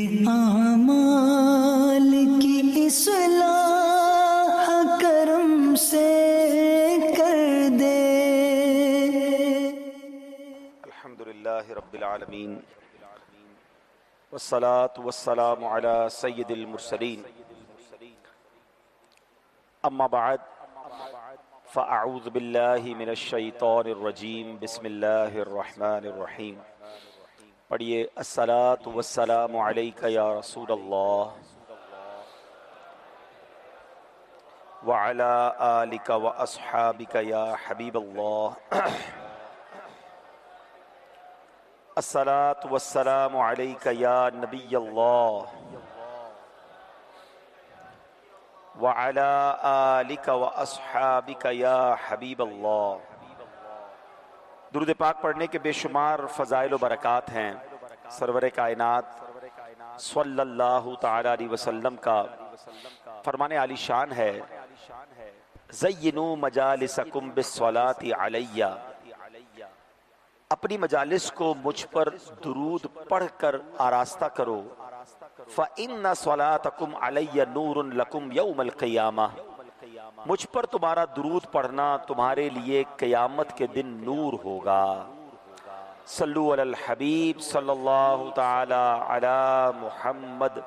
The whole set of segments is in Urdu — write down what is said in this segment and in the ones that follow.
اعمال کی اصلاح کرم سے کر دے۔ الحمدللہ رب العالمین والصلاة والسلام علی سید المرسلین، اما بعد فاعوذ باللہ من الشیطان الرجیم، بسم اللہ الرحمن الرحیم۔ پڑھیے الصلاۃ والسلام علیک یا رسول اللہ وعلی آلک واصحابک یا حبیب اللہ۔ الصلاۃ والسلام علیک یا نبی اللہ وعلی آلک واصحابک یا حبیب اللہ۔ درود پاک پڑھنے کے بے شمار فضائل و برکات ہیں۔ سرور کائنات صلی اللہ تعالی علیہ وسلم کا فرمان عالی شان ہے، زینوا مجالسکم بالصلاۃ علیہ، اپنی مجالس کو مجھ پر درود پڑھ کر آراستہ کرو، فَإِنَّ صَلَاتَكُمْ عَلَيَّ نُورٌ لَكُمْ يَوْمَ الْقِيَامَةِ، مجھ پر تمہارا درود پڑھنا تمہارے لیے قیامت کے دن نور ہوگا۔ صلو علی الحبیب صلی اللہ تعالی علی محمد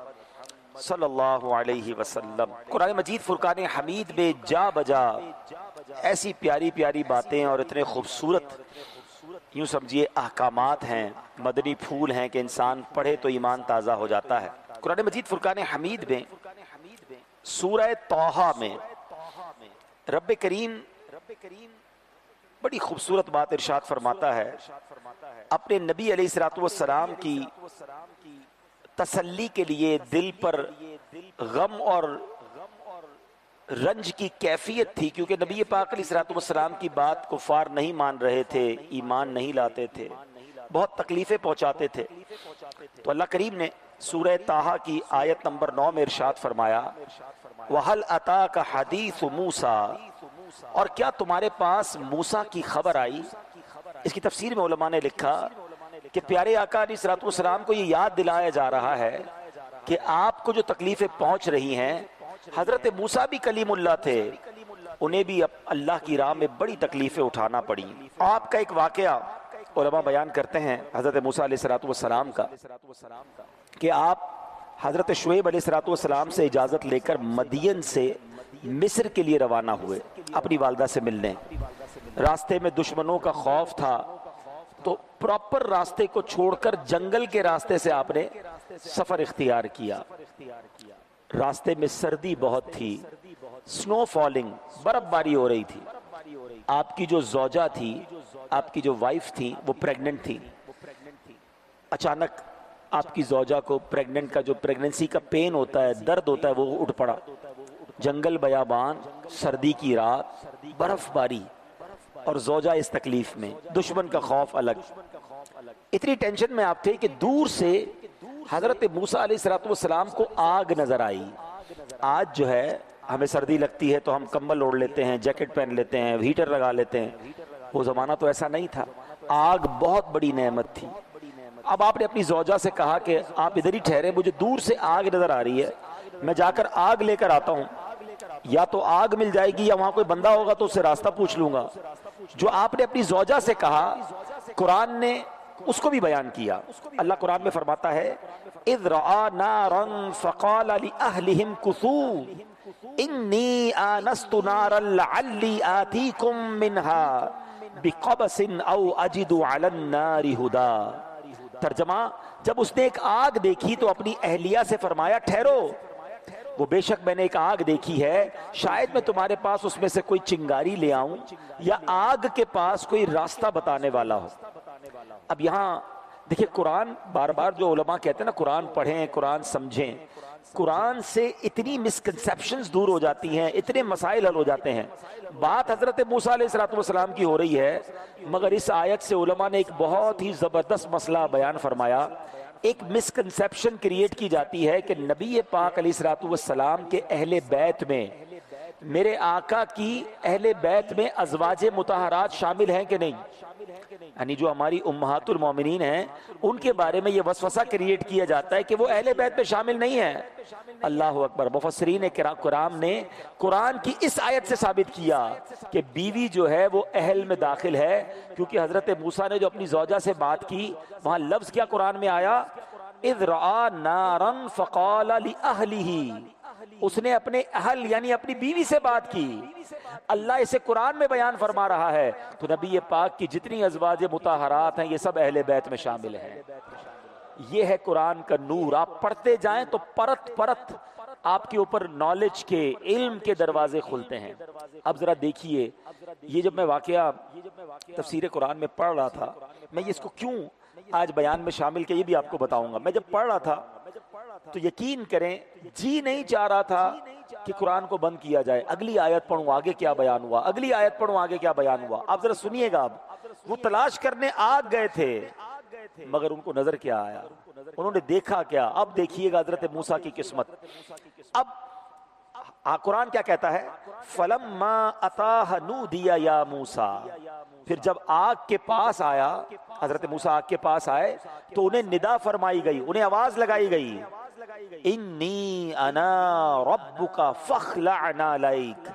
صلی اللہ علیہ وسلم۔ قرآن مجید فرقان حمید میں جا بجا ایسی پیاری پیاری باتیں اور اتنے خوبصورت یوں سمجھیے احکامات ہیں، مدنی پھول ہیں کہ انسان پڑھے تو ایمان تازہ ہو جاتا ہے۔ قرآن مجید فرقان حمید میں سورہ طٰہٰ میں رب کریم بڑی خوبصورت بات ارشاد فرماتا ہے، اپنے نبی علیہ السلام کی تسلی کے لیے دل پر غم اور رنج کی کیفیت تھی، کیونکہ نبی پاک علیہ السلام کی بات کفار نہیں مان رہے تھے، ایمان نہیں لاتے تھے، بہت تکلیفیں پہنچاتے تھے۔ تو اللہ کریم نے سورہ طٰہٰ کی آیت نمبر 9 میں ارشاد فرمایا، وَهَلْ أَتَاكَ حَدِيثُ مُوسَىٰ، اور کیا تمہارے پاس موسیٰ کی خبر آئی؟ اس کی تفسیر میں علماء نے لکھا کہ پیارے آقا علیہ السلام کو یہ یاد دلایا جا رہا ہے کہ آپ کو جو تکلیفیں پہنچ رہی ہیں، حضرت موسیٰ بھی کلیم اللہ تھے، انہیں بھی اللہ کی راہ میں بڑی تکلیفیں اٹھانا پڑی۔ آپ کا ایک واقعہ علماء بیان کرتے ہیں حضرت موسیٰ علیہ السلام کا، کہ آپ حضرت شعیب علیہ السلام سے اجازت لے کر مدین سے مصر کے لیے روانہ ہوئے اپنی والدہ سے ملنے۔ راستے میں دشمنوں کا خوف تھا تو پراپر راستے کو چھوڑ کر جنگل کے راستے سے آپ نے سفر اختیار کیا۔ راستے میں سردی بہت تھی، سنو فالنگ، برف باری ہو رہی تھی۔ آپ کی جو زوجہ تھی، آپ کی جو وائف تھی، وہ پریگننٹ تھی۔ اچانک آپ کی زوجہ کو پریگننٹ کا جو پریگننسی کا پین ہوتا ہے، درد ہوتا ہے، وہ اٹھ پڑا۔ جنگل بیابان، سردی کی رات، برف باری، اور زوجہ اس تکلیف میں، دشمن کا خوف الگ۔ اتنی ٹینشن میں آپ تھے کہ دور سے حضرت موسیٰ علیہ السلام کو آگ نظر آئی۔ آج جو ہے ہمیں سردی لگتی ہے تو ہم کمبل اوڑھ لیتے ہیں، جیکٹ پہن لیتے ہیں، ہیٹر لگا لیتے ہیں، وہ زمانہ تو ایسا نہیں تھا۔ آگ بہت بڑی نعمت تھی۔ اب آپ نے اپنی زوجہ سے کہا کہ آپ ادھر ہی ٹھہرے، مجھے دور سے آگ نظر آ رہی ہے، میں جا کر آگ لے کر آتا ہوں، یا تو آگ مل جائے گی یا وہاں کوئی بندہ ہوگا تو اس سے راستہ پوچھ لوں گا۔ جو آپ نے اپنی زوجہ سے کہا، قرآن نے اس کو بھی بیان کیا۔ اللہ قرآن میں فرماتا ہے، اذ رأى نارا فقال لأهلهم كثوا انی آنست نارا لعلی آتیکم منها بقبس او اجد علی النار ہدا۔ ترجمہ، جب اس نے ایک آگ دیکھی تو اپنی اہلیہ سے فرمایا، ٹھہرو، وہ بے شک میں نے ایک آگ دیکھی ہے، شاید میں تمہارے پاس اس میں سے کوئی چنگاری لے آؤں یا آگ کے پاس کوئی راستہ بتانے والا ہو۔ اب یہاں دیکھیں، قرآن بار بار جو علماء کہتے ہیں نا، قرآن پڑھیں، قرآن سمجھیں، قرآن سے اتنی مسکنسیپشنز دور ہو جاتی ہیں، اتنے مسائل حل ہو جاتے ہیں۔ بات حضرت موسیٰ علیہ السلام کی ہو رہی ہے، مگر اس آیت سے علماء نے ایک بہت ہی زبردست مسئلہ بیان فرمایا۔ ایک مسکنسیپشن کریٹ کی جاتی ہے کہ نبی پاک علیہ السلام کے اہل بیت میں میرے آقا کی اہل بیت میں ازواج مطہرات شامل ہیں کہ نہیں؟ یعنی جو ہماری امہات المومنین ہیں ان کے بارے میں یہ وسوسہ کریٹ کیا جاتا ہے کہ وہ اہل بیت میں شامل نہیں ہیں۔ اللہ اکبر۔ مفسرین کرام نے قرآن کی اس آیت سے ثابت کیا کہ بیوی جو ہے وہ اہل میں داخل ہے، کیونکہ حضرت موسیٰ نے جو اپنی زوجہ سے بات کی وہاں لفظ کیا قرآن میں آیا؟ اذ رآ نارا فقال لأہلہ، اس نے اپنے اہل یعنی اپنی بیوی سے بات کی۔ اللہ اسے قرآن میں بیان فرما رہا ہے، تو نبی پاک کی جتنی ازواج مطہرات ہیں یہ سب اہل بیت میں شامل ہیں۔ یہ ہے قرآن کا نور، آپ پڑھتے جائیں تو پرت پرت آپ کے اوپر نالج کے، علم کے دروازے کھلتے ہیں۔ اب ذرا دیکھیے، یہ جب میں واقعہ تفسیر قرآن میں پڑھ رہا تھا، میں اس کو کیوں آج بیان میں شامل کیا یہ بھی آپ کو بتاؤں گا۔ میں جب پڑھ رہا تھا تو یقین کریں جی نہیں چاہ رہا تھا کہ قرآن کو بند کیا جائے، اگلی آیت پڑھوں آگے کیا بیان ہوا، اگلی آیت پڑھوں آگے کیا بیان ہوا۔ آپ ذرا سنیے گا، اب وہ تلاش کرنے آگ گئے تھے مگر ان کو نظر کیا آیا، انہوں نے دیکھا کیا؟ اب دیکھیے گا حضرت موسیٰ کی قسمت۔ اب قرآن کیا کہتا ہے؟ فَلَمَّا أَتَاهَا نُودِيَ يَا مُوسَىٰ، پھر جب آگ کے پاس آیا، حضرت موسیٰ آگ کے پاس آئے تو انہیں ندا فرمائی گئی، انہیں آواز لگائی گئی، انی انا ربک فاخلع نعلیک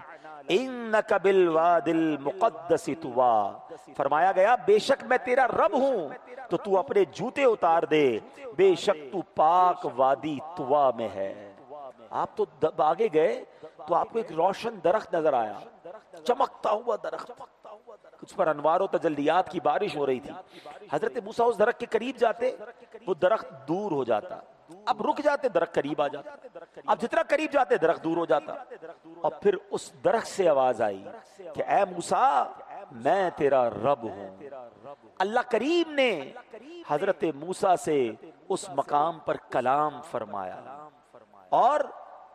انک بالوادی المقدس طویٰ، فرمایا گیا بے شک میں تیرا رب ہوں تو تو اپنے جوتے اتار دے، بے شک تو پاک وادی طویٰ میں ہے۔ آپ تو آگے گئے تو آپ کو ایک روشن درخت نظر آیا، چمکتا ہوا درخت، اس پر انوار و تجلیات کی بارش ہو رہی تھی۔ حضرت موسیٰ اس درخت کے قریب جاتے وہ درخت دور ہو جاتا، اب رک جاتے درخت قریب آ جاتا، اب جتنا قریب جاتے درخت دور ہو جاتا، اور پھر اس درخت سے آواز آئی کہ اے موسیٰ میں تیرا رب ہوں۔ اللہ کریم نے حضرت موسیٰ سے اس مقام پر کلام فرمایا، اور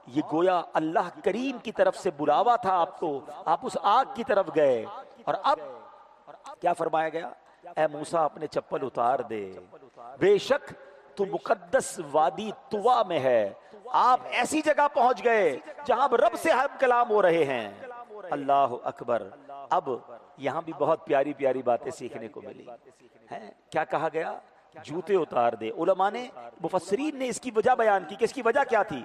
یہ گویا اللہ کریم کی طرف سے بلاوا تھا آپ کو، آپ اس آگ کی طرف گئے، اور اب کیا فرمایا گیا؟ اے موسیٰ اپنے چپل اتار دے، بے شک تو مقدس وادی طویٰ میں ہے۔ آپ ایسی جگہ پہنچ گئے جہاں رب سے ہم کلام ہو رہے ہیں۔ اللہ اکبر۔ اب یہاں بھی بہت پیاری پیاری باتیں سیکھنے کو ملی ہیں۔ کیا کہا گیا؟ جوتے اتار دے۔ علماء نے، مفسرین نے اس کی وجہ بیان کی کہ اس کی وجہ کیا تھی۔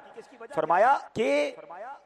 فرمایا کہ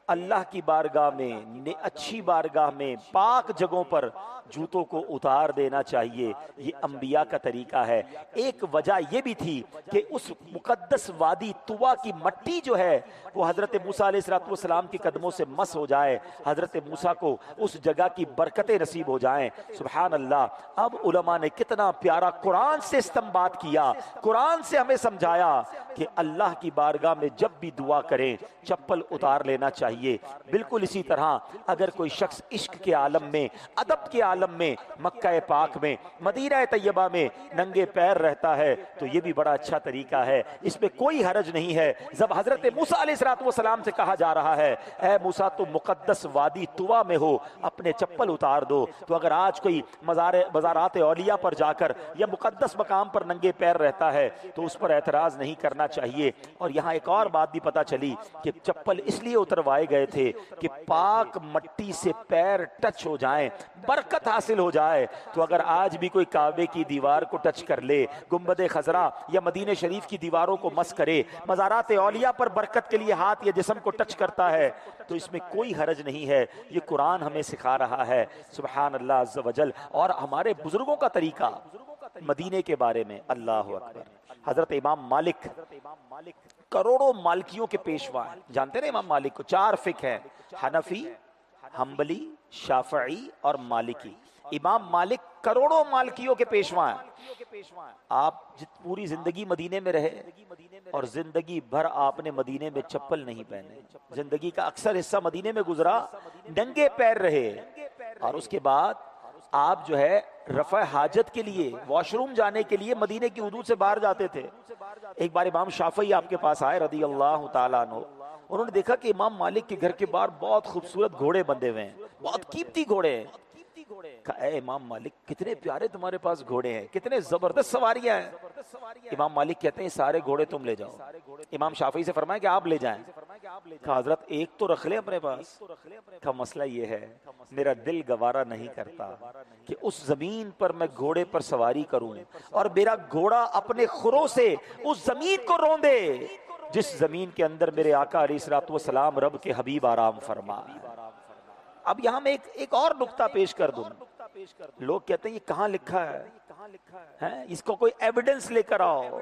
اللہ کی بارگاہ میں، اچھی بارگاہ میں، پاک جگہوں پر جوتوں کو اتار دینا چاہیے، یہ انبیاء کا طریقہ ہے۔ ایک وجہ یہ بھی تھی کہ اس مقدس وادی طویٰ کی مٹی جو ہے وہ حضرت موسیٰ علیہ السلام کے قدموں سے مس ہو جائے، حضرت موسیٰ کو اس جگہ کی برکتیں نصیب ہو جائیں۔ سبحان اللہ۔ اب علماء نے کتنا پیارا قرآن سے استنباط کیا، قرآن سے ہمیں سمجھایا کہ اللہ کی بارگاہ میں جب بھی دعا کریں چپل اتار لینا چاہیے۔ بالکل اسی طرح اگر کوئی شخص عشق کے عالم میں، ادب کے عالم میں، مکہ پاک میں، مدینہ طیبہ میں ننگے پیر رہتا ہے تو یہ بھی بڑا اچھا طریقہ ہے، اس میں کوئی حرج نہیں ہے۔ جب حضرت موسیٰ علیہ السلام سے کہا جا رہا ہے اے موسیٰ تم مقدس وادی طویٰ میں ہو، اپنے چپل اتار دو، تو اگر آج کوئی مزارات اولیاء پر جا کر یا مقدس مقام پر ننگے پیر رہتا ہے تو اس پر اعتراض نہیں کرنا چاہیے۔ اور یہاں ایک اور بات بھی پتہ چلی کہ چپل اس لیے اتروائے گئے تھے کہ پاک مٹی سے پیر ٹچ ہو جائیں، برکت حاصل ہو جائے۔ تو اگر آج بھی کوئی کعبے کی دیوار کو ٹچ کر لے، گنبد خضرا یا مدینہ شریف کی دیواروں کو مس کرے، مزارات اولیاء پر برکت کے لیے ہاتھ یا جسم کو ٹچ کرتا ہے تو اس میں کوئی حرج نہیں ہے۔ یہ قرآن ہمیں سکھا رہا ہے، سبحان اللہ عز و جل۔ اور ہمارے بزرگوں کا طریقہ مدینے کے بارے میں، اللہ اکبر۔ حضرت امام مالک کروڑوں مالکیوں کے پیشوا ہیں، جانتے ہیں امام مالک کو؟ 4 فقہ ہیں، حنفی، حنبلی، شافعی اور مالکی۔ امام مالک کروڑوں مالکیوں کے پیشوا ہیں۔ آپ پوری زندگی مدینے میں رہے اور زندگی بھر آپ نے مدینے میں چپل نہیں پہنے، زندگی کا اکثر حصہ مدینے میں گزرا، ننگے پیر رہے، اور اس کے بعد آپ جو ہے رفع حاجت کے لیے، واش روم جانے کے لیے مدینے کی حدود سے باہر جاتے تھے۔ ایک بار امام شافعی آپ کے پاس آئے رضی اللہ تعالیٰ عنہ، انہوں نے دیکھا کہ امام مالک کے گھر کے باہر بہت خوبصورت گھوڑے بندھے ہوئے ہیں، بہت قیمتی گھوڑے ہیں۔ کہا اے امام مالک کتنے پیارے تمہارے پاس گھوڑے ہیں، کتنے زبردست سواریاں ہیں۔ امام مالک کہتے ہیں سارے گھوڑے تم لے جاؤ۔ امام شافعی سے فرمایا کہ آپ لے جائیں۔ کہا حضرت ایک تو رکھ لے اپنے پاس. کا مسئلہ یہ ہے میرا دل گوارا نہیں کرتا کہ اس زمین پر میں گھوڑے پر سواری کروں اور میرا گھوڑا اپنے خروں سے اس زمین کو روندے جس زمین کے اندر میرے آقا علیہ الصلوۃ والسلام رب کے حبیب آرام فرما. اب یہاں میں ایک اور نقطہ پیش کر دوں. لوگ کہتے ہیں یہ کہاں لکھا ہے, اس کو کوئی ایویڈنس لے کر آؤ.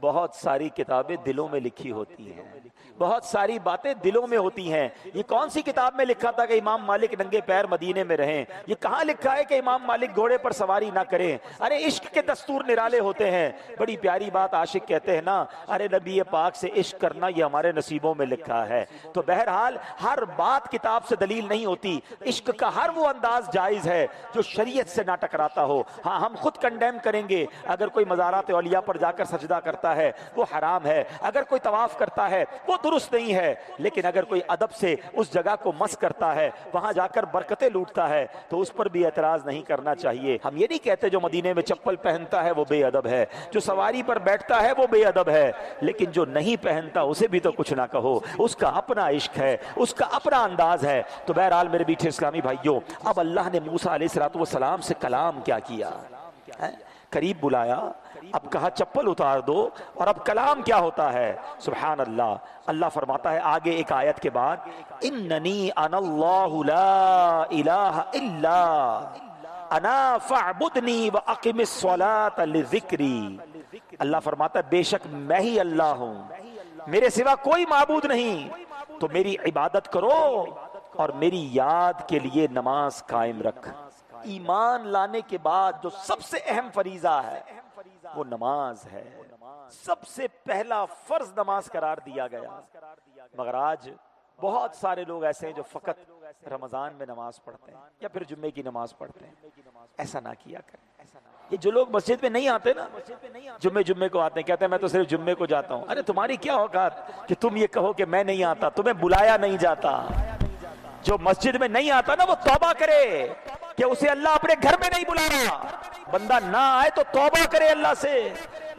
بہت ساری کتابیں دلوں میں لکھی ہوتی ہیں, بہت ساری باتیں دلوں میں ہوتی ہیں. یہ کون سی کتاب میں لکھا تھا کہ امام مالک ننگے پیر مدینے میں رہیں؟ یہ کہاں لکھا ہے کہ امام مالک گھوڑے پر سواری نہ کریں؟ ارے عشق کے دستور نرالے ہوتے ہیں. بڑی پیاری بات عاشق کہتے ہیں نا, ارے نبی پاک سے عشق کرنا یہ ہمارے نصیبوں میں لکھا ہے. تو بہرحال ہر بات کتاب سے دلیل نہیں ہوتی. عشق کا ہر وہ انداز جائز ہے جو شریعت سے نہ ٹکراتا ہو. ہاں ہم خود کنڈیم کریں گے اگر کوئی مزارات اولیاء پر جا کر سجدہ کرتا ہے وہ حرام ہے, اگر کوئی طواف کرتا ہے وہ درست نہیں ہے, لیکن اگر کوئی ادب سے اس جگہ کو مس کرتا ہے, وہاں جا کر برکتیں لوٹتا ہے, تو اس پر بھی اعتراض نہیں کرنا چاہیے. ہم یہ نہیں کہتے جو مدینے میں چپل پہنتا ہے وہ بے ادب ہے, جو سواری پر بیٹھتا ہے وہ بے ادب ہے, لیکن جو نہیں پہنتا اسے بھی تو کچھ نہ کہو. اس کا اپنا عشق ہے, اس کا اپنا انداز ہے. تو بہرحال میرے میٹھے اسلامی بھائیوں, اب اللہ نے موسیٰ علیہ الصلوۃ والسلام سے کلام کیا کیا, قریب بلایا, اب کہا چپل اتار دو, اور اب کلام کیا ہوتا ہے. سبحان اللہ. اللہ فرماتا ہے آگے ایک آیت کے بعد, اننی انا اللہ لا الہ الا انا فاعبدنی واقم الصلاۃ لذکری. اللہ فرماتا ہے بے شک میں ہی اللہ ہوں, میرے سوا کوئی معبود نہیں, تو میری عبادت کرو اور میری یاد کے لیے نماز قائم رکھ. ایمان لانے کے بعد جو سب سے اہم فریضہ ہے وہ نماز ہے. سب سے پہلا فرض نماز قرار دیا گیا. مگر آج بہت سارے لوگ ایسے ہیں جو فقط رمضان میں نماز پڑھتے ہیں یا پھر جمعے کی نماز پڑھتے ہیں. ایسا نہ کیا کریں. یہ جو لوگ مسجد میں نہیں آتے نا, جمعے کو آتے ہیں, کہتے ہیں میں تو صرف جمعے کو جاتا ہوں. ارے تمہاری کیا اوقات کہ تم یہ کہو کہ میں نہیں آتا, تمہیں بلایا نہیں جاتا. جو مسجد میں نہیں آتا نا وہ توبہ کرے کہ اسے اللہ اپنے گھر میں نہیں بلا رہا. بندہ نہ آئے تو توبہ کرے اللہ سے,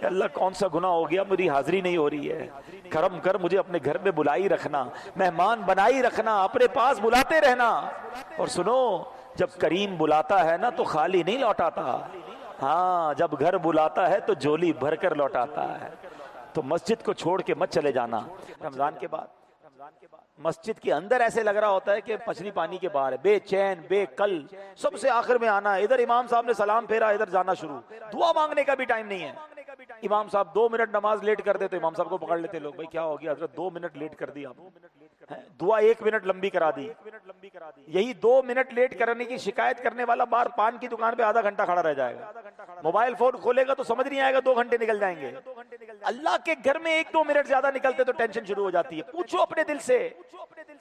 کہ اللہ کون سا گناہ ہو گیا, میری حاضری نہیں ہو رہی ہے, کرم کر مجھے اپنے گھر میں بلائی رکھنا, مہمان بنائی رکھنا, اپنے پاس بلاتے رہنا. اور سنو, جب کریم بلاتا ہے نا تو خالی نہیں لوٹاتا, ہاں جب گھر بلاتا ہے تو جولی بھر کر لوٹاتا ہے. تو مسجد کو چھوڑ کے مت چلے جانا رمضان کے بعد. مسجد کے اندر ایسے لگ رہا ہوتا ہے کہ مچھلی پانی کے باہر ہے, بے چین بے کل, سب سے آخر میں آنا ہے. ادھر امام صاحب نے سلام پھیرا, ادھر جانا شروع. دعا مانگنے کا بھی ٹائم نہیں ہے. امام صاحب 2 منٹ نماز لیٹ کر دے تو امام صاحب کو پکڑ لیتے لوگ, بھائی کیا ہو گیا حضرت 2 منٹ لیٹ کر دی آپ, دعا 1 منٹ لمبی کرا دی. یہی 2 منٹ لیٹ کرنے کی شکایت کرنے والا باہر پان کی دکان پہ آدھا گھنٹہ کھڑا رہ جائے گا. موبائل فون کھولے گا تو سمجھ نہیں آئے گا 2 گھنٹے نکل جائیں گے. اللہ کے گھر میں 1-2 منٹ زیادہ نکلتے تو ٹینشن شروع ہو جاتی ہے. پوچھو اپنے دل سے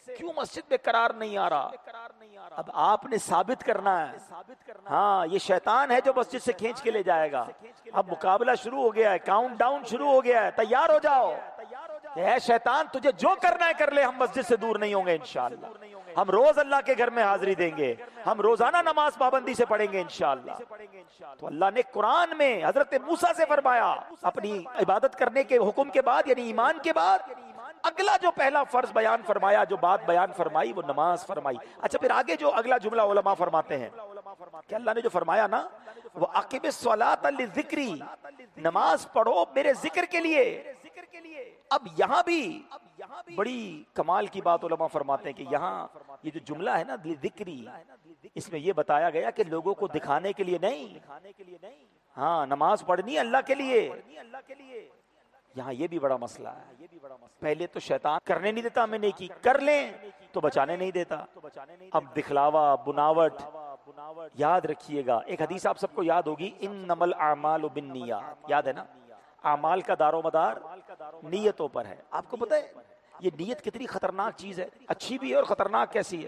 کیوں مسجد میں قرار نہیں آ رہا. اب آپ نے ثابت کرنا ہے. ہاں یہ شیطان ہے جو مسجد سے کھینچ کے لے جائے گا. اب مقابلہ شروع ہو گیا ہے, کاؤنٹ ڈاؤن شروع ہو گیا ہے, تیار ہو جاؤ. اے شیطان تجھے جو کرنا ہے کر لے, ہم مسجد سے دور نہیں ہوں گے انشاءاللہ. ہم روز اللہ کے گھر میں حاضری دیں گے, ہم روزانہ نماز پابندی سے پڑھیں گے انشاءاللہ. تو اللہ نے قرآن میں حضرت موسیٰ سے فرمایا, اپنی عبادت کرنے کے حکم کے بعد یعنی ایمان کے بعد اگلا جو پہلا فرض بیان فرمایا, جو بات بیان فرمائی وہ نماز فرمائی. اچھا پھر آگے جو اگلا جملہ علماء فرماتے ہیں کہ اللہ نے جو فرمایا نا وَأَقِمِ الصَّلَاةَ لِلذِّكْرِ, نماز پڑھو میرے ذکر کے لیے. اب یہاں بھی بڑی کمال کی بات علماء فرماتے ہیں کہ یہاں یہ جو جملہ ہے نا ذکری, اس میں یہ بتایا گیا کہ لوگوں کو دکھانے کے لیے نہیں, ہاں نماز پڑھنی اللہ کے لیے. یہاں یہ بھی بڑا مسئلہ ہے. پہلے تو شیطان کرنے نہیں دیتا ہمیں نیکی, کر لیں تو بچانے نہیں دیتا. اب دکھلاوا بناوٹ. یاد رکھیے گا ایک حدیث آپ سب کو یاد ہوگی, انما الاعمال بالنیات, یاد ہے نا. اعمال کا دار و مدار نیتوں پر ہے. آپ کو پتہ ہے یہ نیت کتنی خطرناک چیز ہے, اچھی بھی ہے اور خطرناک کیسی ہے.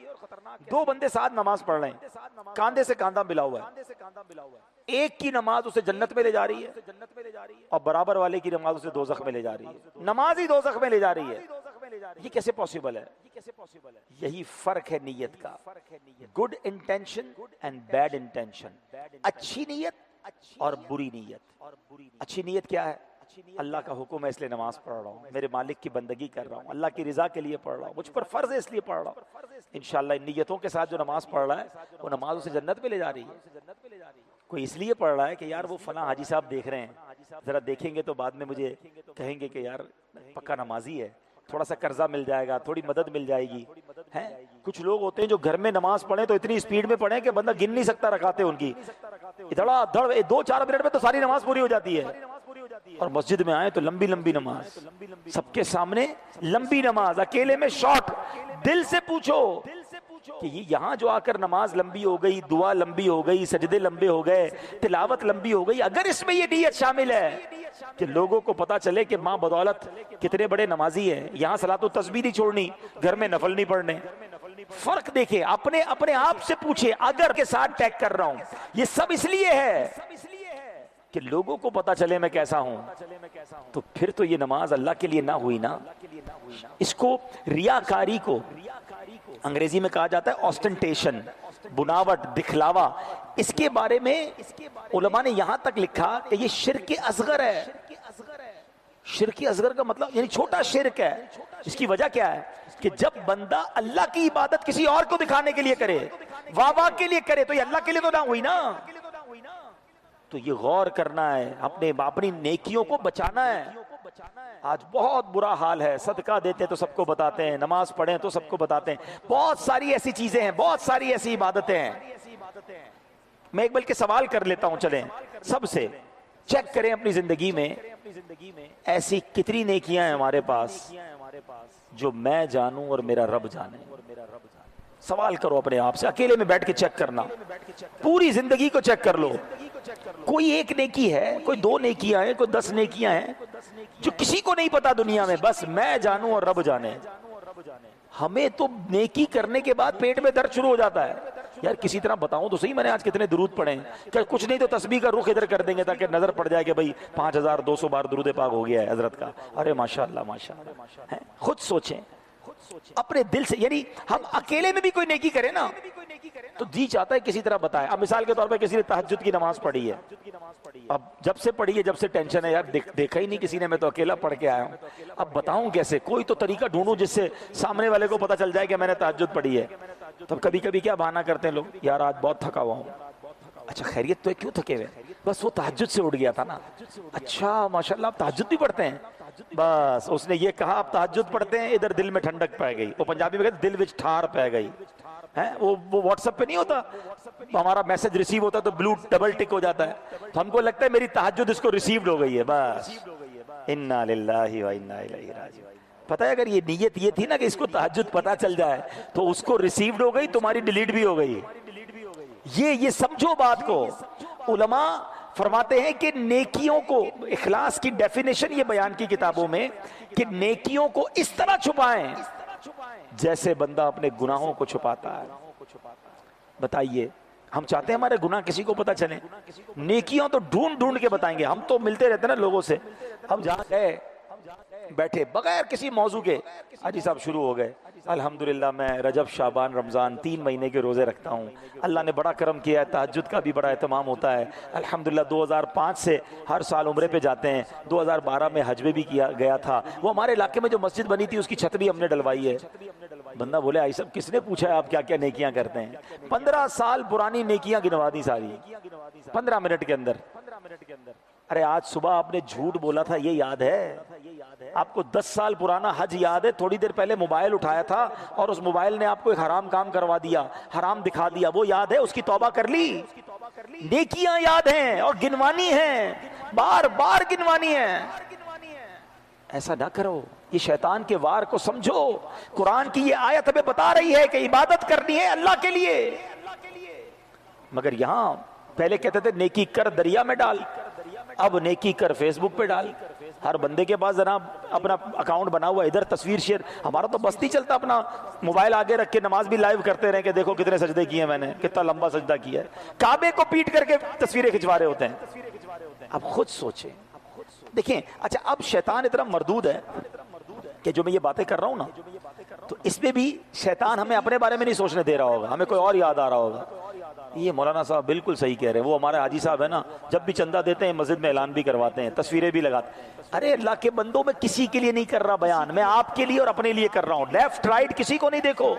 2 بندے ساتھ نماز پڑھ رہے ہیں, کاندھے سے کاندھا ملا ہوا ہے. ایک کی نماز اسے جنت میں لے جا رہی ہے اور برابر والے کی نماز اسے دوزخ میں لے جا رہی ہے. نماز ہی دوزخ میں لے جا رہی ہے. یہ کیسے پاسبل ہے؟ یہی فرق ہے نیت کا, good intention and bad intention. اچھی نیت اور بری نیت. اچھی نیت کیا ہے؟ اللہ کا حکم ہے اس لیے نماز پڑھ رہا ہوں، میرے مالک کی بندگی کر رہا ہوں، اللہ کی رضا کے لیے پڑھ رہا ہوں، مجھ پر فرض ہے اس لیے پڑھ رہا ہوں، انشاءاللہ ان نیتوں کے ساتھ جو نماز پڑھ رہا ہے وہ نماز اسے جنت پہ لے جا رہی ہے۔ کوئی اس لیے پڑھ رہا ہے کہ یار وہ فلاں حاجی صاحب دیکھ رہے ہیں، ذرا دیکھیں گے تو بعد میں مجھے کہیں گے کہ یار پکا نمازی ہے، تھوڑا سا قرضہ مل جائے گا، تھوڑی مدد مل جائے گی۔ ہیں کچھ لوگ ہوتے ہیں جو گھر میں نماز پڑھیں تو اتنی اسپیڈ میں پڑھیں کہ بندہ گن نہیں سکتا رکعتیں ان کی، دھڑا دھڑ 2-4 منٹ میں تو ساری نماز پوری ہو جاتی ہے، اور مسجد میں آئے تو لمبی لمبی نماز، سب کے سامنے لمبی نماز، اکیلے میں شارٹ۔ دل سے پوچھو کہ یہاں جو آ کر نماز لمبی ہو گئی، دعا لمبی ہو گئی، سجدے لمبے ہو گئے، تلاوت لمبی ہو گئی، اگر اس میں یہ نیت شامل ہے کہ لوگوں کو پتا چلے کہ ماں بدولت کتنے بڑے نمازی ہیں، یہاں صلاۃ التسبیح نہیں چھوڑنی، گھر میں نفل نہیں پڑھنے، فرق دیکھیں، اپنے آپ سے پوچھیں، اگر کے ساتھ ٹیگ کر رہا ہوں یہ سب اس لیے ہے کہ لوگوں کو پتا چلے میں کیسا ہوں، تو پھر تو یہ نماز اللہ کے لیے نہ ہوئی نا۔ اس کو ریاکاری کو انگریزی میں کہا جاتا ہے آسٹنٹیشن، بناوٹ، دکھلاوا، اس کے بارے میں علماء نے یہاں تک لکھا کہ یہ شرک اصغر ہے۔ شرک اصغر کا مطلب یعنی چھوٹا شرک ہے۔ اس کی وجہ کیا ہے کہ جب بندہ اللہ کی عبادت کسی اور کو دکھانے کے لیے کرے، واہ واہ کے لیے کرے، تو یہ اللہ کے لیے تو نہ ہوئی نا۔ تو یہ غور کرنا ہے، اپنی نیکیوں کو بچانا ہے۔ آج بہت برا حال ہے، صدقہ دیتے تو سب کو بتاتے ہیں، نماز پڑھیں تو سب کو بتاتے ہیں، بہت ساری ایسی چیزیں ہیں، بہت ساری ایسی عبادتیں ہیں۔ میں ایک بلکہ سوال کر لیتا ہوں، چلیں سب سے چیک کریں اپنی زندگی میں ایسی کتنی نیکیاں ہیں ہمارے پاس جو میں جانوں اور میرا رب جانے۔ سوال کرو اپنے آپ سے، اکیلے میں بیٹھ کے چیک کرنا، پوری زندگی کو چیک کر لو۔ کوئی ایک نیکی ہے، کوئی 2 نیکیاں ہیں، کوئی 10 نیکیاں ہیں جو کسی کو نہیں پتا دنیا میں، بس میں جانوں اور رب جانے۔ ہمیں تو نیکی کرنے کے بعد پیٹ میں درد شروع ہو جاتا ہے، یار کسی طرح بتاؤں تو صحیح میں نے آج کتنے درود پڑھے ہیں، کہ کچھ نہیں تو تسبیح کا رخ ادھر کر دیں گے تاکہ نظر پڑ جائے کہ بھائی 5200 بار درود پاک ہو گیا ہے حضرت کا۔ ارے ماشاءاللہ ماشاءاللہ۔ خود سوچیں اپنے دل سے، یعنی ہم اکیلے میں بھی کوئی نیکی کریں نا تو جی چاہتا ہے کسی طرح بتائے۔ اب مثال کے طور پہ کسی نے تہجد کی نماز پڑھی ہے، اب جب سے پڑھی ہے جب سے ٹینشن ہے، یار دیکھا ہی نہیں کسی نے، میں تو اکیلا پڑھ کے آیا ہوں، اب بتاؤں کیسے؟ کوئی تو طریقہ ڈھونڈوں جس سے سامنے والے کو پتا چل جائے کہ میں نے تہجد پڑھی ہے۔ تب کبھی کبھی کیا بہانہ کرتے ہیں لوگ، یار آج بہت تھکا ہوا ہوں۔ اچھا خیریت تو ہے، کیوں تھکے ہوئے؟ بس وہ تہجد سے اٹھ گیا تھا نا۔ اچھا ماشاءاللہ آپ تہجد بھی پڑھتے ہیں؟ بس اس نے یہ کہا آپ تہجد پڑھتے ہیں، ادھر دل میں ٹھنڈک پہ گئی، وہ پنجابی میں کہتے دل وچ ٹھار پہ گئی ہے۔ وہ واٹس ایپ پہ نہیں ہوتا، ہمارا میسج ریسیو ہوتا تو بلو ڈبل ٹک ہو جاتا ہے، تو ہم کو لگتا ہے میری تہجد اس کو ریسیوڈ ہو گئی ہے۔ بس انا للہ و انا الیہ راجعون۔ پتہ ہے اگر یہ نیت یہ تھی نا کہ اس کو تہجد پتہ چل جائے تو اس کو ریسیوڈ ہو گئی، تمہاری ڈیلیٹ بھی ہو گئی۔ یہ سمجھو بات کو۔ علماء فرماتے ہیں کہ نیکیوں کو، اخلاص کی ڈیفینیشن یہ بیان کی کتابوں میں کہ نیکیوں کو اس طرح چھپائیں جیسے بندہ اپنے گناہوں کو چھپاتا ہے۔ بتائیے ہم چاہتے ہیں ہمارے گناہ کسی کو پتہ چلیں؟ نیکیوں تو ڈھونڈ ڈھونڈ کے بتائیں گے، ہم تو ملتے رہتے ہیں نا لوگوں سے، ہم جہاں گئے بیٹھے بغیر کسی موضوع کے حاجی صاحب شروع ہو گئے، الحمدللہ میں رجب شعبان رمضان 3 مہینے کے روزے رکھتا ہوں، اللہ نے بڑا کرم کیا ہے، تہجد کا بھی بڑا اہتمام ہوتا ہے، الحمدللہ 2005 سے ہر سال عمرے پہ جاتے ہیں، 2012 میں حج میں بھی کیا گیا تھا، وہ ہمارے علاقے میں جو مسجد بنی تھی اس کی چھت بھی ہم نے ڈلوائی ہے۔ بندہ بولے آئی صاحب کس نے پوچھا ہے آپ کیا کیا نیکیاں کرتے ہیں؟ 15 سال پرانی نیکیاں گنوا دی ساری 15 منٹ کے اندر۔ ارے آج صبح آپ نے جھوٹ بولا تھا یہ یاد ہے؟ آپ کو 10 سال پرانا حج یاد ہے؟ تھوڑی دیر پہلے موبائل اٹھایا تھا اور اس موبائل نے آپ کو ایک حرام کام کروا دیا، حرام دکھا دیا، وہ یاد ہے؟ اس کی توبہ کر لی؟ نیکیاں یاد ہیں اور گنوانی ہیں، بار بار گنوانی ہیں۔ ایسا نہ کرو، یہ شیطان کے وار کو سمجھو۔ قرآن کی یہ آیت ہمیں بتا رہی ہے کہ عبادت کرنی ہے اللہ کے لیے، مگر یہاں پہلے کہتے تھے نیکی کر دریا میں ڈال، اب نیکی کر فیس بک پہ ڈال۔ ہر بندے کے پاس جناب اپنا اکاؤنٹ بنا ہوا، ادھر تصویر شیئر، ہمارا تو بس نہیں چلتا اپنا موبائل آگے رکھ کے نماز بھی لائیو کرتے رہے کہ دیکھو کتنے سجدے کیے میں نے، کتنا لمبا سجدہ کیا ہے، کعبے کو پیٹ کر کے تصویریں کھنچوا رہے ہوتے ہیں۔ اب خود سوچیں، دیکھیں اچھا اب شیطان اتنا مردود ہے کہ جو میں یہ باتیں کر رہا ہوں نا، تو اس میں بھی شیطان ہمیں اپنے بارے میں نہیں سوچنے دے رہا ہوگا، ہمیں کوئی اور یاد آ رہا ہوگا۔ یہ مولانا صاحب بالکل صحیح کہہ رہے ہیں. وہ ہمارے حاجی صاحب ہے نا, جب بھی چندہ دیتے ہیں مسجد میں اعلان بھی کرواتے ہیں, تصویریں بھی لگاتے ہیں. ارے اللہ کے بندوں, میں کسی کے لیے نہیں کر رہا بیان, میں آپ کے لیے اور اپنے لیے کر رہا ہوں. لیفٹ رائٹ کسی کو نہیں دیکھو,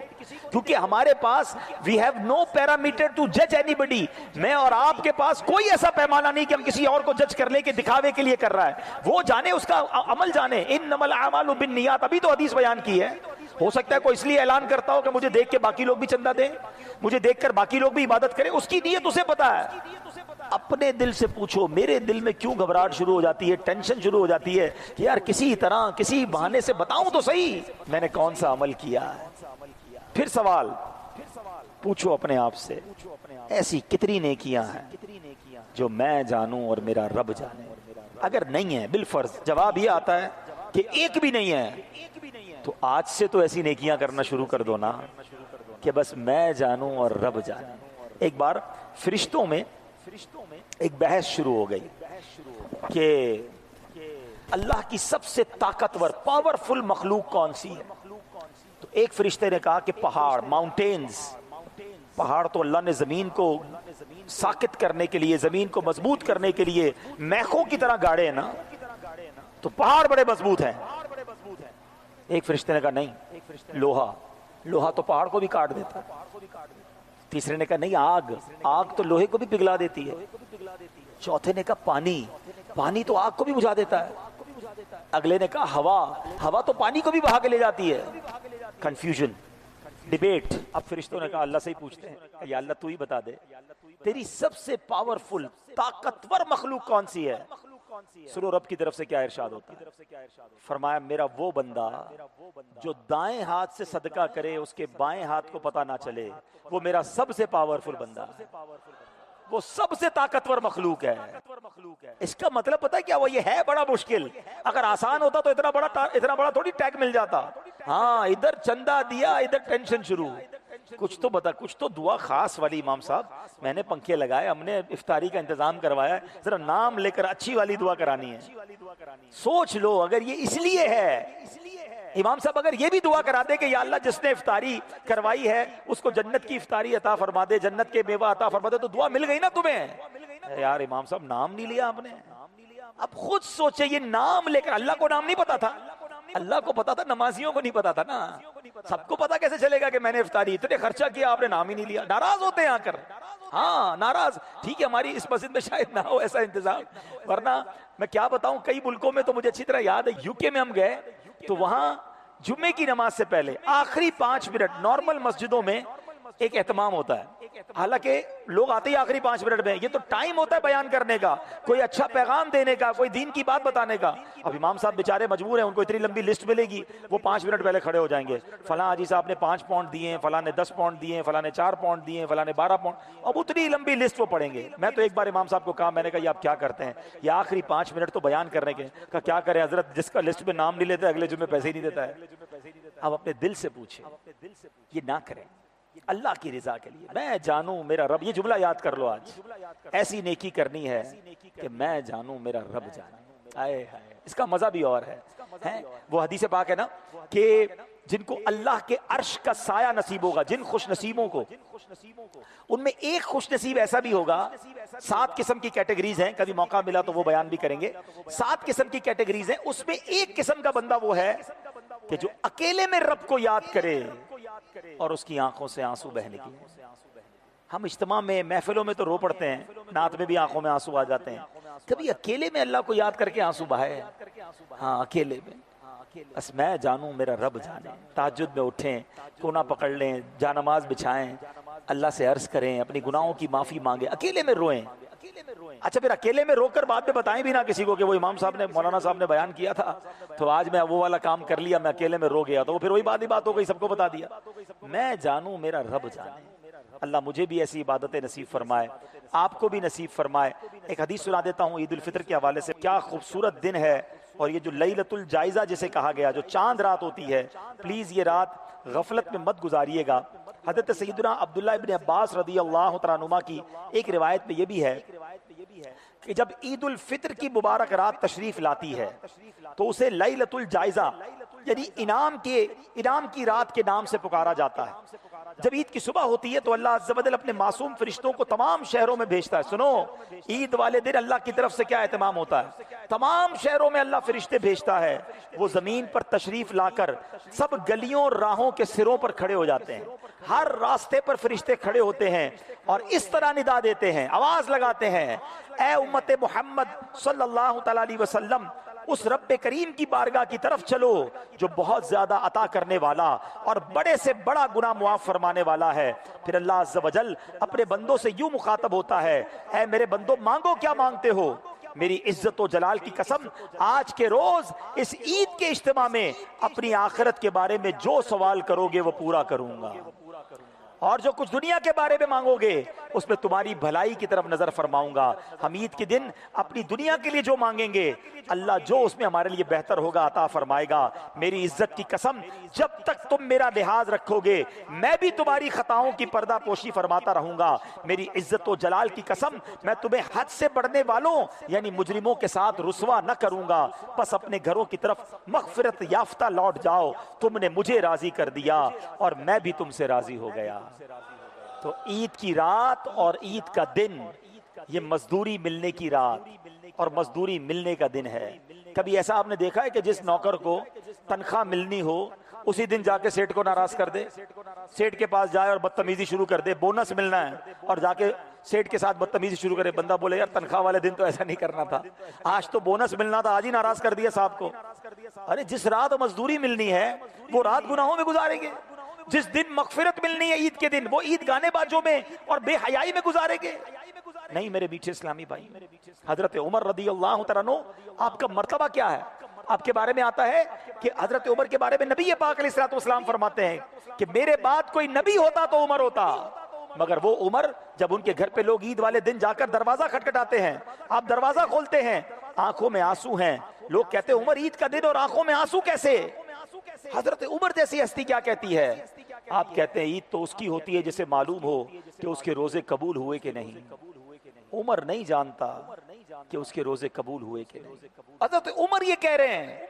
کیونکہ ہمارے پاس we have no parameter to جج اینی بڈی. میں اور آپ کے پاس کوئی ایسا پیمانہ نہیں کہ ہم کسی اور کو جج کرنے کے دکھاوے کے لیے کر رہا ہے. وہ جانے, اس کا عمل جانے. انما الاعمال بالنیات, ابھی تو حدیث بیان کی ہے. ہو سکتا ہے کوئی اس لیے اعلان کرتا ہو کہ مجھے دیکھ کے باقی لوگ بھی چندہ دیں, مجھے دیکھ کر باقی لوگ بھی عبادت کریں. اس کی نیت اسے پتا ہے. اپنے دل سے پوچھو, میرے دل میں کیوں گھبراہٹ شروع ہو جاتی ہے, ٹینشن شروع ہو جاتی ہے کہ یار کسی طرح کسی بہانے سے بتاؤں تو صحیح میں نے کون سا عمل کیا ہے. پھر سوال پوچھو اپنے آپ سے, ایسی کتنی نیکیاں ہیں جو میں جانوں اور میرا رب جانے؟ اگر نہیں ہے, بالفرض جواب یہ آتا ہے کہ ایک بھی نہیں ہے, تو آج سے تو ایسی نیکیاں کرنا شروع کر دو نا کہ بس میں جانوں اور رب جانے. ایک بار فرشتوں میں ایک بحث شروع ہو گئی کہ اللہ کی سب سے طاقتور پاورفل مخلوق کون سی ہے. تو ایک فرشتے نے کہا کہ پہاڑ, ماؤنٹینز. پہاڑ تو اللہ نے زمین کو ساکت کرنے کے لیے, زمین کو مضبوط کرنے کے لیے میخوں کی طرح گاڑے ہیں نا, تو پہاڑ بڑے مضبوط ہیں. ایک فرشتے نے کہا نہیں, لوہا. لوہا تو پہاڑ کو بھی کاٹ دیتا ہے. تیسرے نے کہا نہیں, آگ. آگ تو لوہے کو بھی پگھلا دیتی ہے. چوتھے نے کہا پانی. پانی تو آگ کو بھی بجھا دیتا ہے. اگلے نے کہا ہوا. ہوا تو پانی کو بھی بہا کے لے جاتی ہے. Confusion, debate. اب فرشتوں نے کہا اللہ سے ہی پوچھتے ہیں, یا اللہ تو ہی بتا دے, تیری سب سے پاورفل طاقتور مخلوق کون سی ہے؟ سنو رب کی طرف سے کیا ارشاد ہوتا ہے. فرمایا میرا وہ بندہ جو دائیں ہاتھ سے صدقہ کرے اس کے بائیں ہاتھ کو پتہ نہ چلے, وہ میرا سب سے پاورفل بندہ ہے, وہ سب سے طاقتور مخلوق ہے. اس کا مطلب پتہ ہے کیا, وہ یہ ہے بڑا مشکل. اگر آسان ہوتا تو اتنا بڑا تھوڑی ٹیگ مل جاتا. ہاں, ادھر چندہ دیا, ادھر ٹینشن شروع. کچھ تو بتا, کچھ تو دعا خاص والی. امام صاحب میں نے پنکھے لگائے, ہم نے افطاری کا انتظام کروایا, ذرا نام لے کر اچھی والی دعا کرانی ہے. سوچ لو, اگر یہ اس لیے ہے, امام صاحب اگر یہ بھی دعا کرا دے کہ یا اللہ جس نے افطاری کروائی ہے اس کو جنت کی افطاری عطا فرما دے, جنت کے میوہ عطا فرما دے, تو دعا مل گئی نا تمہیں. یار امام صاحب نام نہیں لیا آپ نے. اب خود سوچے, یہ نام لے کر, اللہ کو نام نہیں پتا تھا, اللہ کو پتا تھا, نمازیوں کو نہیں پتا تھا نا. سب کو پتا کیسے چلے گا کہ میں نے افطاری اتنے خرچہ کیا, آپ نے نام ہی نہیں لیا. ناراض ہوتے ہیں آ کر. ہاں ناراض. ٹھیک ہے, ہماری اس مسجد میں شاید نہ ہو ایسا انتظام, ورنہ میں کیا بتاؤں, کئی ملکوں میں تو مجھے اچھی طرح یاد ہے. یو کے میں ہم گئے تو وہاں جمعے کی نماز سے پہلے آخری 5 منٹ نارمل مسجدوں میں ایک اہتمام ہوتا ہے. حالانکہ لوگ آتے ہی آخری 5 منٹ میں, یہ تو ٹائم ہوتا ہے بیان کرنے کا, کوئی اچھا پیغام دینے کا, کوئی دین کی بات بتانے کا. اب امام صاحب بیچارے مجبور ہیں, ان کو اتنی لمبی لسٹ ملے گی, وہ 5 منٹ پہلے کھڑے ہو جائیں گے. فلاں حاجی صاحب نے 5 پاؤنڈ دیے ہیں, فلاں نے 10 پاؤنڈ دیے ہیں, فلاں نے 4 پاؤنڈ دیے ہیں, فلاں نے 12 پاؤنڈ. اب اتنی لمبی لسٹ وہ پڑھیں گے. میں تو ایک بار امام صاحب کو کہا, میں نے کہا یہ آپ کیا کرتے ہیں, یہ آخری 5 منٹ تو بیان کرنے کے. کہا کیا کریں حضرت, جس کا لسٹ میں نام نہیں لیتے اگلے جمعے پیسے ہی نہیں دیتا ہے. اب اپنے دل سے پوچھیں, یہ نہ کریں اللہ کی رضا کے لیے. میں جانوں میرا رب, یہ جملہ یاد کر لو آج. ایسی نیکی کرنی ہے کہ میں جانوں میرا رب جانے. اس کا مزہ بھی اور ہے. وہ حدیث پاک ہے نا کہ جن کو اللہ کے عرش کا سایہ نصیب ہوگا, جن خوش نصیبوں کو, ان میں ایک خوش نصیب ایسا بھی ہوگا. 7 قسم کی کیٹیگریز ہیں, کبھی موقع ملا تو وہ بیان بھی کریں گے. 7 قسم کی کیٹیگریز ہیں, اس میں ایک قسم کا بندہ وہ ہے کہ جو اکیلے میں رب کو یاد کرے اور اس کی آنکھوں سے آنسو بہنے کی. ہم اجتماع میں, محفلوں میں تو رو پڑتے ہیں, نعت میں بھی آنکھوں میں آنسو آ جاتے ہیں. کبھی اکیلے میں اللہ کو یاد کر کے آنسو بہائے. ہاں اکیلے میں, بس میں جانوں میرا رب جانے. تہجد میں اٹھیں, کونا پکڑ لیں, جانماز بچھائیں, اللہ سے عرض کریں, اپنی گناہوں کی معافی مانگیں, اکیلے میں روئیں. اچھا پھر اکیلے میں رو کر بعد میں بتائیں بھی نہ کسی کو کہ وہ امام صاحب نے, مولانا صاحب نے بیان کیا تھا تو آج میں وہ والا کام کر لیا, میں اکیلے میں رو گیا, تو وہ پھر وہی بات ہو گئی, سب کو بتا دیا. میں جانوں میرا رب جانے. اللہ مجھے بھی ایسی عبادتیں نصیب فرمائے, آپ کو بھی نصیب فرمائے. ایک حدیث سنا دیتا ہوں عید الفطر کے حوالے سے. کیا خوبصورت دن ہے, اور یہ جو لیلۃ الجائزہ جسے کہا گیا, جو چاند رات ہوتی ہے, پلیز یہ رات غفلت میں مت گزاریے گا. حضرت سیدنا عبداللہ ابن عباس رضی اللہ تعالیٰ عنہما کی ایک روایت میں یہ بھی ہے کہ جب عید الفطر کی مبارک رات تشریف لاتی ہے تو اسے لیلۃ الجائزہ, یعنی انعام کی رات کے نام سے پکارا جاتا ہے۔ جب عید کی صبح ہوتی ہے تو اللہ عز و جل اپنے معصوم فرشتوں کو تمام شہروں میں بھیجتا ہے۔ سنو، عید والے دن اللہ کی طرف سے کیا اہتمام ہوتا ہے؟ تمام شہروں میں اللہ فرشتے بھیجتا ہے، وہ زمین پر تشریف لا کر سب گلیوں اور راہوں کے سروں پر کھڑے ہو جاتے ہیں، ہر راستے پر فرشتے کھڑے ہوتے ہیں اور اس طرح ندا دیتے ہیں، آواز لگاتے ہیں، اے امت محمد صلی اللہ تعالی علیہ وسلم، اس رب کریم کی بارگاہ کی طرف چلو جو بہت زیادہ عطا کرنے والا اور بڑے سے بڑا گناہ معاف فرمانے والا ہے۔ پھر اللہ عز و جل اپنے بندوں سے یوں مخاطب ہوتا ہے، اے میرے بندو، مانگو کیا مانگتے ہو؟ میری عزت و جلال کی قسم، آج کے روز اس عید کے اجتماع میں اپنی آخرت کے بارے میں جو سوال کرو گے وہ پورا کروں گا، اور جو کچھ دنیا کے بارے میں مانگو گے اس میں تمہاری بھلائی کی طرف نظر فرماؤں گا۔ ہم عید کے دن اپنی دنیا کے لیے جو مانگیں گے اللہ جو اس میں ہمارے لیے بہتر ہوگا عطا فرمائے گا۔ میری عزت کی قسم، جب تک تم میرا لحاظ رکھو گے میں بھی تمہاری خطاؤں کی پردہ پوشی فرماتا رہوں گا۔ میری عزت و جلال کی قسم، میں تمہیں حد سے بڑھنے والوں یعنی مجرموں کے ساتھ رسوا نہ کروں گا۔ بس اپنے گھروں کی طرف مغفرت یافتہ لوٹ جاؤ، تم نے مجھے راضی کر دیا اور میں بھی تم سے راضی ہو گیا۔ تو عید کی رات اور عید کا دن یہ مزدوری ملنے کی رات اور مزدوری ملنے کا دن ہے۔ کبھی ایسا آپ نے دیکھا ہے کہ جس نوکر کو تنخواہ ملنی ہو اسی دن جا کے سیٹ کو ناراض کر دے، سیٹ کے پاس جائے اور بدتمیزی شروع کر دے، بونس ملنا ہے اور جا کے سیٹ کے ساتھ بدتمیزی شروع کرے؟ بندہ بولے یار تنخواہ والے دن تو ایسا نہیں کرنا تھا، آج تو بونس ملنا تھا، آج ہی ناراض کر دیا صاحب کو۔ ارے جس رات مزدوری ملنی ہے وہ رات گناہوں میں گزاریں گے، جس دن مغفرت ملنی ہے عید کے دن وہ عید گانے بازوں میں اور بے حیائی میں گزاریں گے؟ نہیں میرے میٹھے اسلامی بھائی، حضرت عمر رضی اللہ تعالیٰ عنہ، آپ کا مرتبہ کیا ہے؟ آپ کے بارے میں آتا ہے کہ حضرت عمر کے بارے میں نبی پاک علیہ الصلوۃ والسلام فرماتے ہیں کہ میرے بعد کوئی نبی ہوتا تو عمر ہوتا، مگر وہ عمر جب ان کے گھر پہ لوگ عید والے دن جا کر دروازہ کھٹکھٹاتے ہیں، آپ دروازہ کھولتے ہیں، آنکھوں میں آنسو ہیں، لوگ کہتے ہیں عمر عید کا دن اور آنکھوں میں آنسو کیسے؟ حضرت عمر جیسی ہستی کیا کہتی ہے؟ آپ کہتے ہیں عید تو اس کی ہوتی ہے جسے معلوم ہو کہ اس کے روزے قبول ہوئے کہ نہیں۔ عمر نہیں جانتا کہ اس کے روزے قبول ہوئے کہ نہیں، حضرت عمر یہ کہہ رہے ہیں۔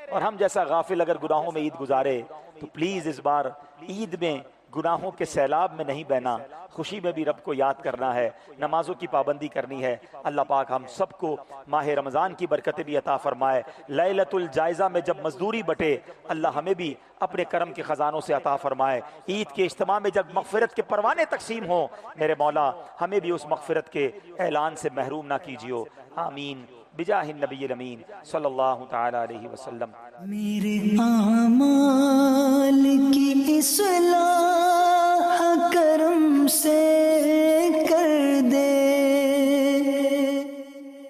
اور ہم جیسا غافل اگر گناہوں میں عید گزارے تو پلیز اس بار عید میں گناہوں کے سیلاب میں نہیں بہنا، خوشی میں بھی رب کو یاد کرنا ہے، نمازوں کی پابندی کرنی ہے۔ اللہ پاک ہم سب کو ماہ رمضان کی برکتیں بھی عطا فرمائے، لیلۃ الجائزہ میں جب مزدوری بٹے اللہ ہمیں بھی اپنے کرم کے خزانوں سے عطا فرمائے، عید کے اجتماع میں جب مغفرت کے پروانے تقسیم ہوں میرے مولا ہمیں بھی اس مغفرت کے اعلان سے محروم نہ کیجیو، آمین بجاہ النبی الامین صلی اللہ تعالی علیہ وسلم۔ میرے